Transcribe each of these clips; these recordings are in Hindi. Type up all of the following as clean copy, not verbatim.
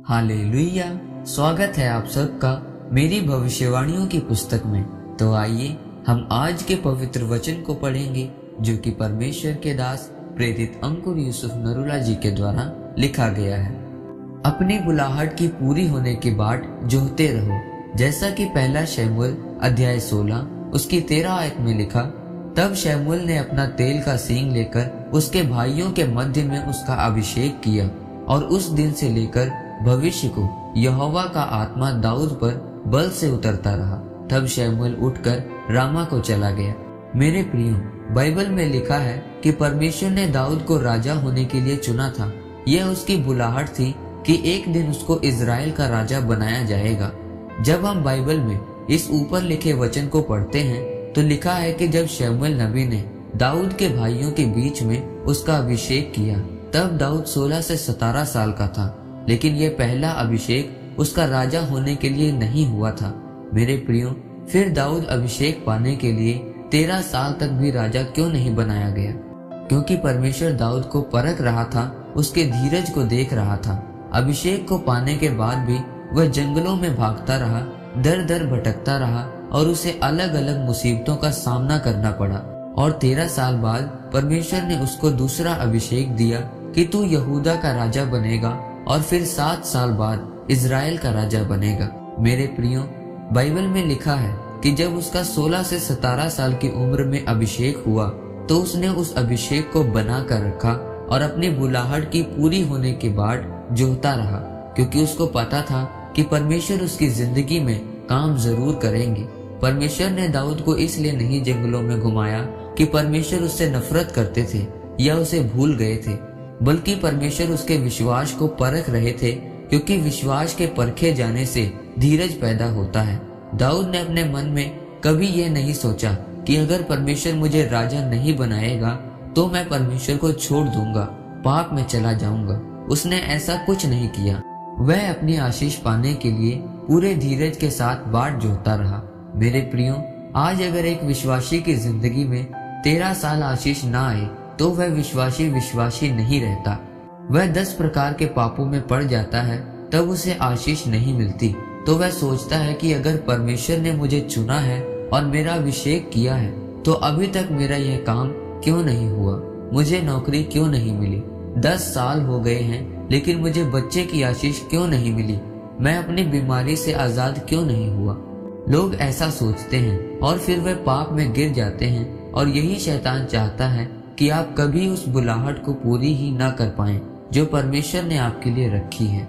हालेलुया। स्वागत है आप सबका मेरी भविष्यवाणियों की पुस्तक में। तो आइए हम आज के पवित्र वचन को पढ़ेंगे जो कि परमेश्वर के दास प्रेरित अंकुर यूसुफ नरूला जी के द्वारा लिखा गया है। अपनी बुलाहट की पूरी होने की बाट जोहते रहो, जैसा कि पहला शमूएल अध्याय 16 उसकी 13 आयत में लिखा। तब शमूएल ने अपना तेल का सींग लेकर उसके भाइयों के मध्य में उसका अभिषेक किया, और उस दिन से लेकर भविष्य को यहोवा का आत्मा दाऊद पर बल से उतरता रहा। तब शमूएल उठकर रामा को चला गया। मेरे प्रियो, बाइबल में लिखा है कि परमेश्वर ने दाऊद को राजा होने के लिए चुना था। यह उसकी बुलाहट थी कि एक दिन उसको इजराइल का राजा बनाया जाएगा। जब हम बाइबल में इस ऊपर लिखे वचन को पढ़ते हैं तो लिखा है कि जब शमूएल नबी ने दाऊद के भाइयों के बीच में उसका अभिषेक किया, तब दाऊद 16 से 17 साल का था। लेकिन यह पहला अभिषेक उसका राजा होने के लिए नहीं हुआ था। मेरे प्रियो, फिर दाऊद अभिषेक पाने के लिए 13 साल तक भी राजा क्यों नहीं बनाया गया? क्योंकि परमेश्वर दाऊद को परख रहा था, उसके धीरज को देख रहा था। अभिषेक को पाने के बाद भी वह जंगलों में भागता रहा, दर दर भटकता रहा और उसे अलग अलग मुसीबतों का सामना करना पड़ा। और 13 साल बाद परमेश्वर ने उसको दूसरा अभिषेक दिया कि तू यहूदा का राजा बनेगा, और फिर 7 साल बाद इजराइल का राजा बनेगा। मेरे प्रियो, बाइबल में लिखा है कि जब उसका 16 से 17 साल की उम्र में अभिषेक हुआ तो उसने उस अभिषेक को बना कर रखा और अपनी बुलाहट की पूरी होने के बाद जोहता रहा, क्योंकि उसको पता था कि परमेश्वर उसकी जिंदगी में काम जरूर करेंगे। परमेश्वर ने दाऊद को इसलिए नहीं जंगलों में घुमाया कि परमेश्वर उससे नफरत करते थे या उसे भूल गए थे, बल्कि परमेश्वर उसके विश्वास को परख रहे थे, क्योंकि विश्वास के परखे जाने से धीरज पैदा होता है। दाऊद ने अपने मन में कभी यह नहीं सोचा कि अगर परमेश्वर मुझे राजा नहीं बनाएगा तो मैं परमेश्वर को छोड़ दूंगा, पाप में चला जाऊंगा। उसने ऐसा कुछ नहीं किया। वह अपनी आशीष पाने के लिए पूरे धीरज के साथ बाट जोहता रहा। मेरे प्रियो, आज अगर एक विश्वासी की जिंदगी में 13 साल आशीष ना आए तो वह विश्वासी नहीं रहता। वह 10 प्रकार के पापों में पड़ जाता है, तब उसे आशीष नहीं मिलती। तो वह सोचता है कि अगर परमेश्वर ने मुझे चुना है और मेरा अभिषेक किया है तो अभी तक मेरा यह काम क्यों नहीं हुआ, मुझे नौकरी क्यों नहीं मिली, 10 साल हो गए हैं लेकिन मुझे बच्चे की आशीष क्यों नहीं मिली, मैं अपनी बीमारी से आजाद क्यों नहीं हुआ। लोग ऐसा सोचते हैं और फिर वे पाप में गिर जाते हैं। और यही शैतान चाहता है कि आप कभी उस बुलाहट को पूरी ही ना कर पाएं जो परमेश्वर ने आपके लिए रखी है।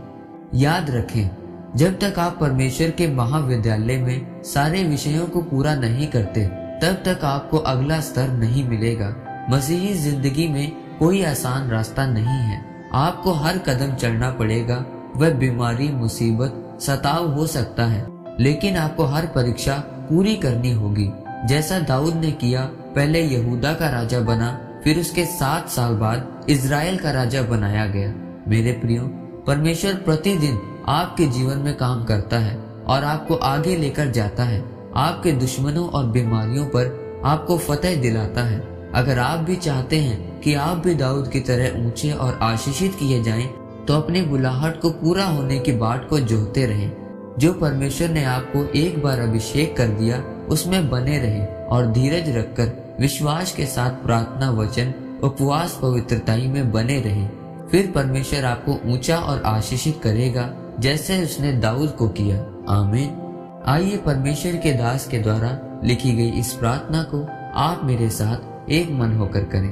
याद रखें, जब तक आप परमेश्वर के महाविद्यालय में सारे विषयों को पूरा नहीं करते तब तक आपको अगला स्तर नहीं मिलेगा। मसीही जिंदगी में कोई आसान रास्ता नहीं है। आपको हर कदम चढ़ना पड़ेगा। वह बीमारी, मुसीबत, सताव हो सकता है, लेकिन आपको हर परीक्षा पूरी करनी होगी। जैसा दाऊद ने किया, पहले यहूदा का राजा बना, फिर उसके 7 साल बाद इजराइल का राजा बनाया गया। मेरे प्रियो, परमेश्वर प्रतिदिन आपके जीवन में काम करता है और आपको आगे लेकर जाता है। आपके दुश्मनों और बीमारियों पर आपको फतेह दिलाता है। अगर आप भी चाहते हैं कि आप भी दाऊद की तरह ऊंचे और आशीषित किए जाएं, तो अपनी बुलाहट को पूरा होने की बाट को जोहते रहें। जो परमेश्वर ने आपको एक बार अभिषेक कर दिया उसमें बने रहें और धीरज रखकर विश्वास के साथ प्रार्थना, वचन, उपवास, पवित्रताई में बने रहें। फिर परमेश्वर आपको ऊंचा और आशीषित करेगा जैसे उसने दाऊद को किया। आमीन। आइए परमेश्वर के दास के द्वारा लिखी गई इस प्रार्थना को आप मेरे साथ एक मन होकर करें।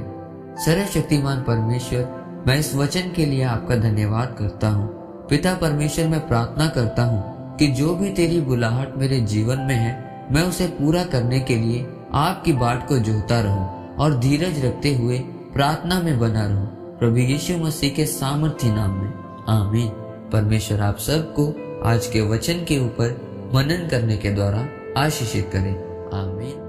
सर्वशक्तिमान परमेश्वर, मैं इस वचन के लिए आपका धन्यवाद करता हूँ। पिता परमेश्वर, मैं प्रार्थना करता हूँ कि जो भी तेरी बुलाहट मेरे जीवन में है, मैं उसे पूरा करने के लिए आपकी बाट को जोहता रहूं और धीरज रखते हुए प्रार्थना में बना रहूं। प्रभु यीशु मसीह के सामर्थी नाम में, आमीन। परमेश्वर आप सबको आज के वचन के ऊपर मनन करने के द्वारा आशीषित करें। आमीन।